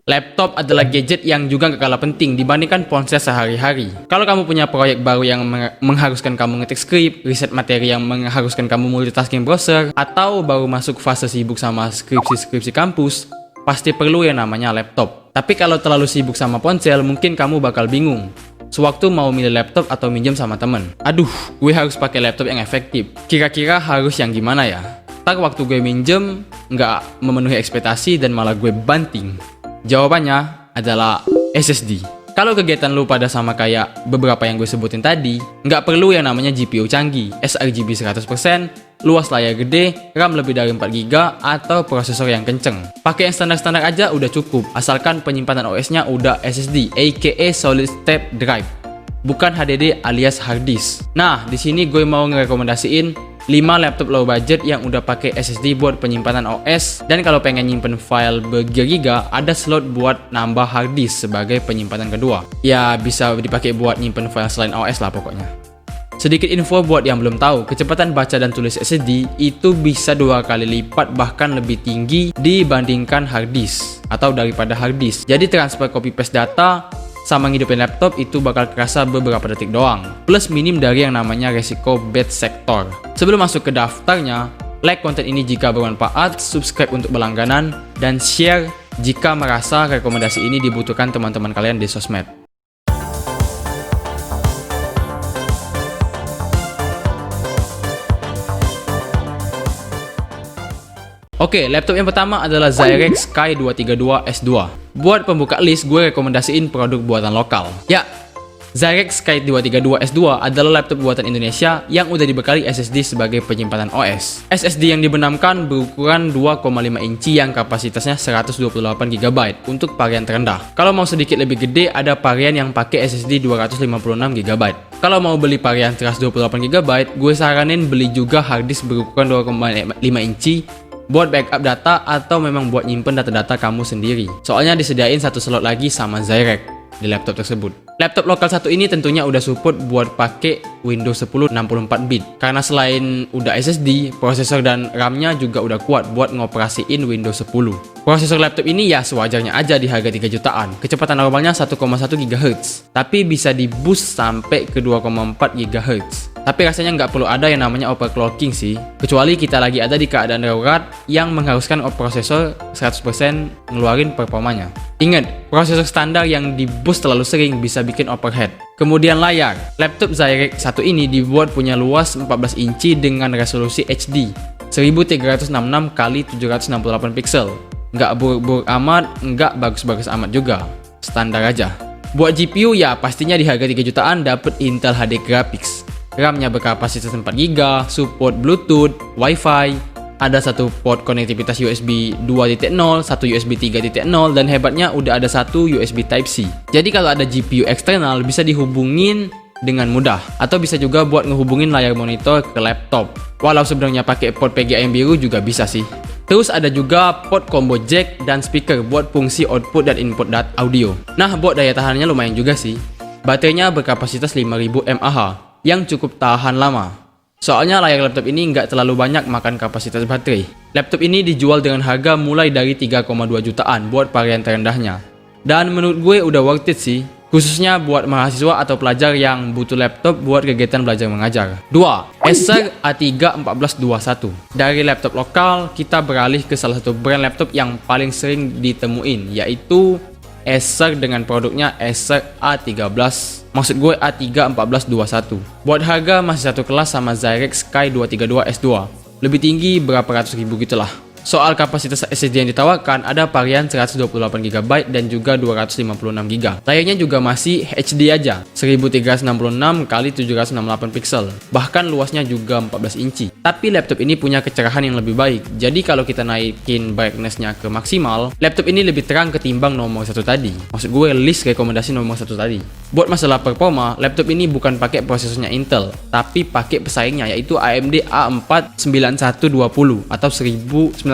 Laptop adalah gadget yang juga gak kalah penting dibandingkan ponsel sehari-hari. Kalau kamu punya proyek baru yang mengharuskan kamu ngetik skrip, riset materi yang mengharuskan kamu multitasking browser, atau baru masuk fase sibuk sama skripsi-skripsi kampus, pasti perlu yang namanya laptop. Tapi kalau terlalu sibuk sama ponsel, mungkin kamu bakal bingung sewaktu mau milih laptop atau minjem sama temen. Aduh, gue harus pakai laptop yang efektif. Kira-kira harus yang gimana ya? Ntar waktu gue minjem, nggak memenuhi ekspektasi dan malah gue banting. Jawabannya adalah SSD. Kalau kegiatan lu pada sama kayak beberapa yang gue sebutin tadi, nggak perlu yang namanya GPU canggih, sRGB 100%, luas layar gede, RAM lebih dari 4GB, atau prosesor yang kenceng. Pakai yang standar-standar aja udah cukup, asalkan penyimpanan OS-nya udah SSD, aka Solid State Drive, bukan HDD alias hard disk. Nah, di sini gue mau ngerekomendasiin 5 laptop low budget yang udah pakai SSD buat penyimpanan OS, dan kalau pengen nyimpen file bergiga-giga, ada slot buat nambah hard disk sebagai penyimpanan kedua. Ya, bisa dipakai buat nyimpen file selain OS lah pokoknya. Sedikit info buat yang belum tahu, kecepatan baca dan tulis SSD itu bisa 2 kali lipat bahkan lebih tinggi dibandingkan hard disk atau daripada hard disk. Jadi transfer copy paste data sama ngidupin laptop itu bakal kerasa beberapa detik doang. Plus minim dari yang namanya resiko bad sector. Sebelum masuk ke daftarnya, like konten ini jika bermanfaat, subscribe untuk berlangganan, dan share jika merasa rekomendasi ini dibutuhkan teman-teman kalian di sosmed. Oke, laptop yang pertama adalah Zyrex Sky 232S2. Buat pembuka list, gue rekomendasiin produk buatan lokal. Ya, Zyrex Sky 232S2 adalah laptop buatan Indonesia yang udah dibekali SSD sebagai penyimpanan OS. SSD yang dibenamkan berukuran 2,5 inci yang kapasitasnya 128GB untuk varian terendah. Kalau mau sedikit lebih gede, ada varian yang pakai SSD 256GB. Kalau mau beli varian 128GB, gue saranin beli juga harddisk berukuran 2,5 inci buat backup data atau memang buat nyimpen data-data kamu sendiri. Soalnya disediain satu slot lagi sama Zyrex di laptop tersebut. Laptop lokal satu ini tentunya udah support buat pakai Windows 10 64-bit. Karena selain udah SSD, prosesor dan RAM-nya juga udah kuat buat ngoperasiin Windows 10. Prosesor laptop ini ya sewajarnya aja di harga 3 jutaan. Kecepatan normalnya 1,1 GHz, tapi bisa di boost sampai ke 2,4 GHz. Tapi rasanya nggak perlu ada yang namanya overclocking sih, kecuali kita lagi ada di keadaan darurat yang mengharuskan prosesor 100% ngeluarin performanya. Ingat, prosesor standar yang di boost terlalu sering bisa bikin overheat. Kemudian layar, laptop Zyrex 1 ini dibuat punya luas 14 inci dengan resolusi HD 1366 x 768 pixel. Nggak buruk-buruk amat, nggak bagus-bagus amat juga, standar aja. Buat GPU ya pastinya di harga 3 jutaan dapet Intel HD Graphics. RAM-nya berkapasitas 4GB, support Bluetooth, Wi-Fi, ada satu port konektivitas USB 2.0, satu USB 3.0, dan hebatnya udah ada satu USB Type-C. Jadi kalau ada GPU eksternal bisa dihubungin dengan mudah, atau bisa juga buat ngehubungin layar monitor ke laptop. Walau sebenarnya pakai port PGA yang biru juga bisa sih. Terus ada juga port combo jack dan speaker buat fungsi output dan input audio. Nah, buat daya tahannya lumayan juga sih. Baterainya berkapasitas 5000 mAh yang cukup tahan lama. Soalnya layar laptop ini nggak terlalu banyak makan kapasitas baterai. Laptop ini dijual dengan harga mulai dari 3,2 jutaan buat varian terendahnya. Dan menurut gue udah worth it sih, khususnya buat mahasiswa atau pelajar yang butuh laptop buat kegiatan belajar mengajar. 2. Acer A3 1421. Dari laptop lokal, kita beralih ke salah satu brand laptop yang paling sering ditemuin, yaitu Acer dengan produknya Acer A13. Maksud gue A3 1421. Buat harga masih satu kelas sama Zyrex Sky 232S2. Lebih tinggi berapa ratus ribu gitulah. Soal kapasitas SSD yang ditawarkan, ada varian 128GB dan juga 256GB. Layarnya juga masih HD aja, 1366 x 768 pixel. Bahkan luasnya juga 14 inci. Tapi laptop ini punya kecerahan yang lebih baik. Jadi kalau kita naikin brightness-nya ke maksimal, laptop ini lebih terang ketimbang nomor satu tadi. Maksud gue list rekomendasi nomor satu tadi. Buat masalah performa, laptop ini bukan pakai prosesornya Intel, tapi pakai pesaingnya yaitu AMD A4 9120 atau 9120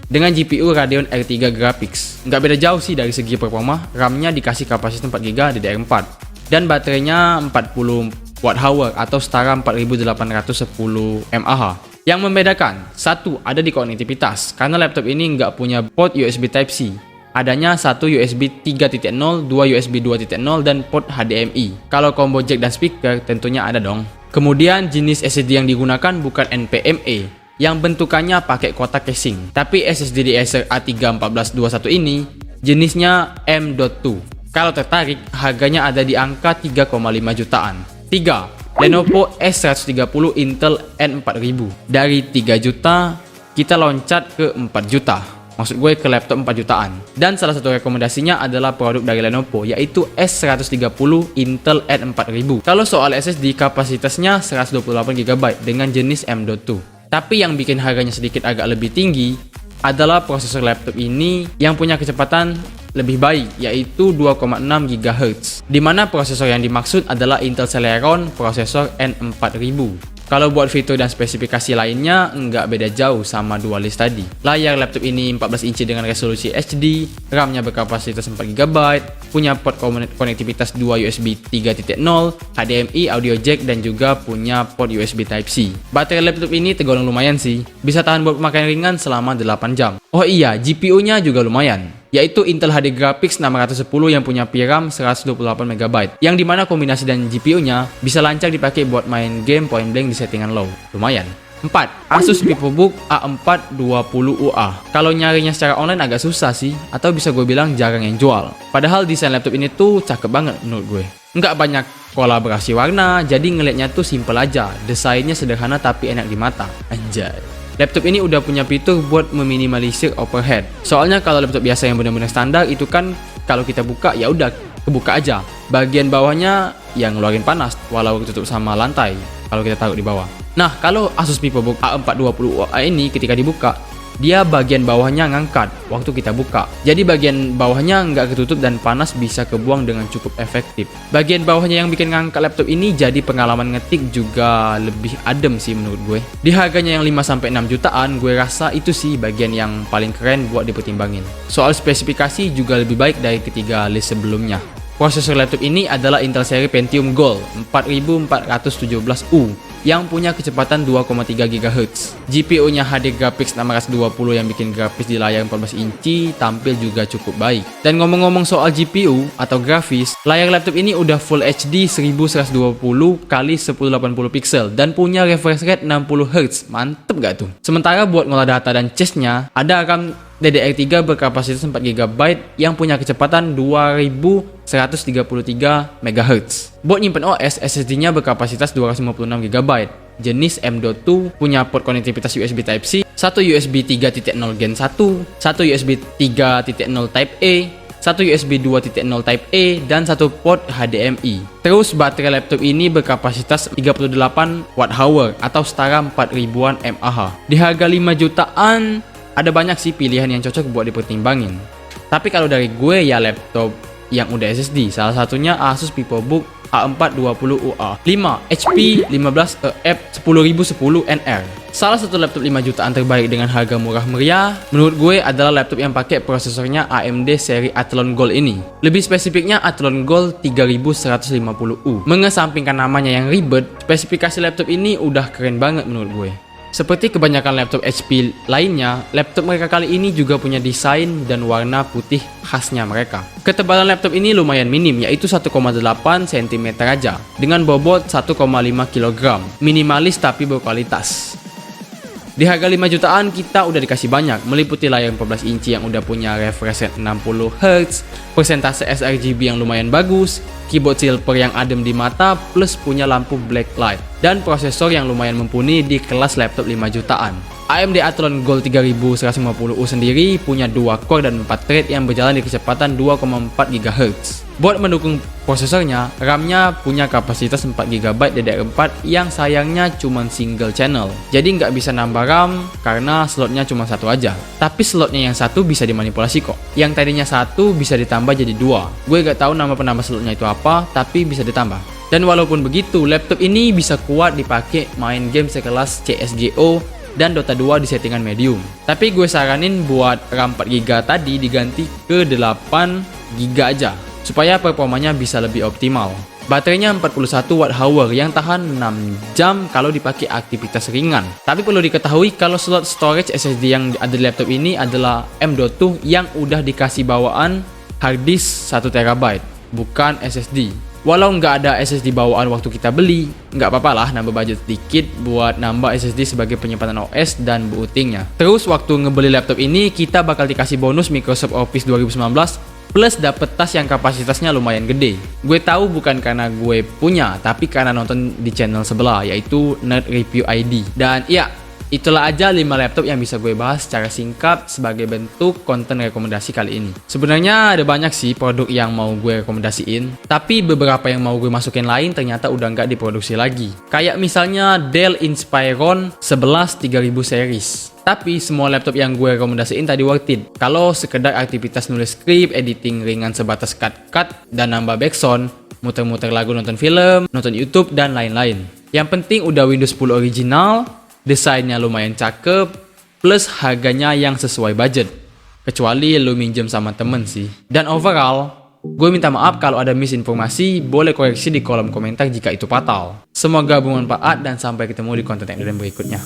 dengan GPU Radeon R3 Graphics. Nggak beda jauh sih dari segi performa, RAM-nya dikasih kapasitas 4GB DDR4 dan baterainya 40 Wh atau setara 4810 mAh. Yang membedakan, satu ada di konektivitas, karena laptop ini nggak punya port USB Type-C. Adanya satu USB 3.0, 2 USB 2.0, dan port HDMI. Kalau combo jack dan speaker tentunya ada dong. Kemudian jenis SSD yang digunakan bukan NVMe, yang bentukannya pakai kotak casing. Tapi SSD di Acer A3-1421 ini jenisnya M.2. Kalau tertarik, harganya ada di angka 3,5 jutaan. 3. Lenovo S130 Intel N4000. Dari 3 juta, kita loncat ke 4 juta. Maksud gue ke laptop 4 jutaan. Dan salah satu rekomendasinya adalah produk dari Lenovo, yaitu S130 Intel N4000. Kalau soal SSD, kapasitasnya 128GB dengan jenis M.2. Tapi yang bikin harganya sedikit agak lebih tinggi adalah prosesor laptop ini yang punya kecepatan lebih baik, yaitu 2,6 GHz. Dimana prosesor yang dimaksud adalah Intel Celeron prosesor N4000. Kalau buat fitur dan spesifikasi lainnya, nggak beda jauh sama Dualist tadi. Layar laptop ini 14 inci dengan resolusi HD, RAM-nya berkapasitas 4GB, punya port konektivitas 2 USB 3.0, HDMI, audio jack, dan juga punya port USB Type-C. Baterai laptop ini tergolong lumayan sih, bisa tahan buat pemakaian ringan selama 8 jam. Oh iya, GPU-nya juga lumayan, yaitu Intel HD Graphics 610 yang punya VRAM 128MB, yang dimana kombinasi dan GPU-nya bisa lancar dipakai buat main game point blank di settingan low. Lumayan. 4. Asus VivoBook A420UA. Kalau nyarinya secara online agak susah sih, atau bisa gue bilang jarang yang jual. Padahal desain laptop ini tuh cakep banget menurut gue. Nggak banyak kolaborasi warna, jadi ngeliatnya tuh simple aja. Desainnya sederhana tapi enak di mata. Anjay. Laptop ini udah punya fitur buat meminimalisir overhead. Soalnya kalau laptop biasa yang benar-benar standar itu kan kalau kita buka ya udah kebuka aja. Bagian bawahnya yang ngeluarin panas walau tutup sama lantai kalau kita taruh di bawah. Nah, kalau Asus VivoBook A420UA ini ketika dibuka, dia bagian bawahnya ngangkat waktu kita buka. Jadi bagian bawahnya nggak ketutup dan panas bisa kebuang dengan cukup efektif. Bagian bawahnya yang bikin ngangkat laptop ini jadi pengalaman ngetik juga lebih adem sih menurut gue. Di harganya yang 5-6 jutaan, gue rasa itu sih bagian yang paling keren buat dipertimbangin. Soal spesifikasi juga lebih baik dari ketiga list sebelumnya. Prosesor laptop ini adalah Intel seri Pentium Gold 4417U yang punya kecepatan 2,3 GHz. GPU-nya HD Graphics 620 yang bikin grafis di layar 14 inci tampil juga cukup baik. Dan ngomong-ngomong soal GPU atau grafis, layar laptop ini udah Full HD 1120x1080 pixel dan punya refresh rate 60Hz. Mantep gak tuh? Sementara buat ngolah data dan cache-nya, ada RAM DDR3 berkapasitas 4GB yang punya kecepatan 2133 MHz. Buat nyimpen OS, SSD-nya berkapasitas 256GB. Jenis M.2, punya port konektivitas USB Type-C, satu USB 3.0 Gen 1, satu USB 3.0 Type-A, satu USB 2.0 Type-A, dan satu port HDMI. Terus baterai laptop ini berkapasitas 38 Wh atau setara 4000-an mAh. Di harga 5 jutaan, ada banyak sih pilihan yang cocok buat dipertimbangin. Tapi kalau dari gue ya laptop yang udah SSD, salah satunya Asus VivoBook A420UA. 5. HP 15EF 10010NR. Salah satu laptop 5 jutaan terbaik dengan harga murah meriah menurut gue adalah laptop yang pakai prosesornya AMD seri Athlon Gold ini. Lebih spesifiknya Athlon Gold 3150U. Mengesampingkan namanya yang ribet, spesifikasi laptop ini udah keren banget menurut gue. Seperti kebanyakan laptop HP lainnya, laptop mereka kali ini juga punya desain dan warna putih khasnya mereka. Ketebalan laptop ini lumayan minim, yaitu 1,8 cm aja, dengan bobot 1,5 kg. Minimalis tapi berkualitas. Di harga 5 jutaan kita udah dikasih banyak, meliputi layar 14 inci yang udah punya refresh rate 60Hz, persentase sRGB yang lumayan bagus, keyboard silver yang adem di mata, plus punya lampu blacklight, dan prosesor yang lumayan mumpuni di kelas laptop 5 jutaan. AMD Athlon Gold 3150U sendiri punya 2 core dan 4 thread yang berjalan di kecepatan 2,4 GHz. Buat mendukung prosesornya, RAM-nya punya kapasitas 4GB DDR4 yang sayangnya cuma single channel. Jadi nggak bisa nambah RAM karena slotnya cuma satu aja. Tapi slotnya yang satu bisa dimanipulasi kok. Yang tadinya satu bisa ditambah jadi 2. Gue nggak tahu nama penambah slotnya itu apa, tapi bisa ditambah. Dan walaupun begitu, laptop ini bisa kuat dipakai main game sekelas CSGO dan Dota 2 di settingan medium. Tapi gue saranin buat RAM 4GB tadi diganti ke 8GB aja, supaya performanya bisa lebih optimal. Baterainya 41 Wh yang tahan 6 jam kalau dipakai aktivitas ringan. Tapi perlu diketahui kalau slot storage SSD yang ada di laptop ini adalah M.2 yang udah dikasih bawaan harddisk 1TB, bukan SSD. Walau nggak ada SSD bawaan waktu kita beli, nggak apa-apa lah nambah budget sedikit buat nambah SSD sebagai penyimpanan OS dan bootingnya. Terus waktu ngebeli laptop ini, kita bakal dikasih bonus Microsoft Office 2019 plus dapet tas yang kapasitasnya lumayan gede. Gue tahu bukan karena gue punya, tapi karena nonton di channel sebelah, yaitu Nerd Review ID. Dan iya, itulah aja 5 laptop yang bisa gue bahas secara singkat sebagai bentuk konten rekomendasi kali ini. Sebenarnya ada banyak sih produk yang mau gue rekomendasiin, tapi beberapa yang mau gue masukin lain ternyata udah nggak diproduksi lagi. Kayak misalnya Dell Inspiron 11 3000 series. Tapi semua laptop yang gue rekomendasiin tadi worth it. Kalau sekedar aktivitas nulis skrip, editing ringan sebatas cut-cut, dan nambah backsound, muter-muter lagu, nonton film, nonton YouTube, dan lain-lain. Yang penting udah Windows 10 original, desainnya lumayan cakep, plus harganya yang sesuai budget. Kecuali lu minjem sama temen sih. Dan overall, gue minta maaf kalau ada misinformasi, boleh koreksi di kolom komentar jika itu fatal. Semoga bermanfaat dan sampai ketemu di konten yang berikutnya.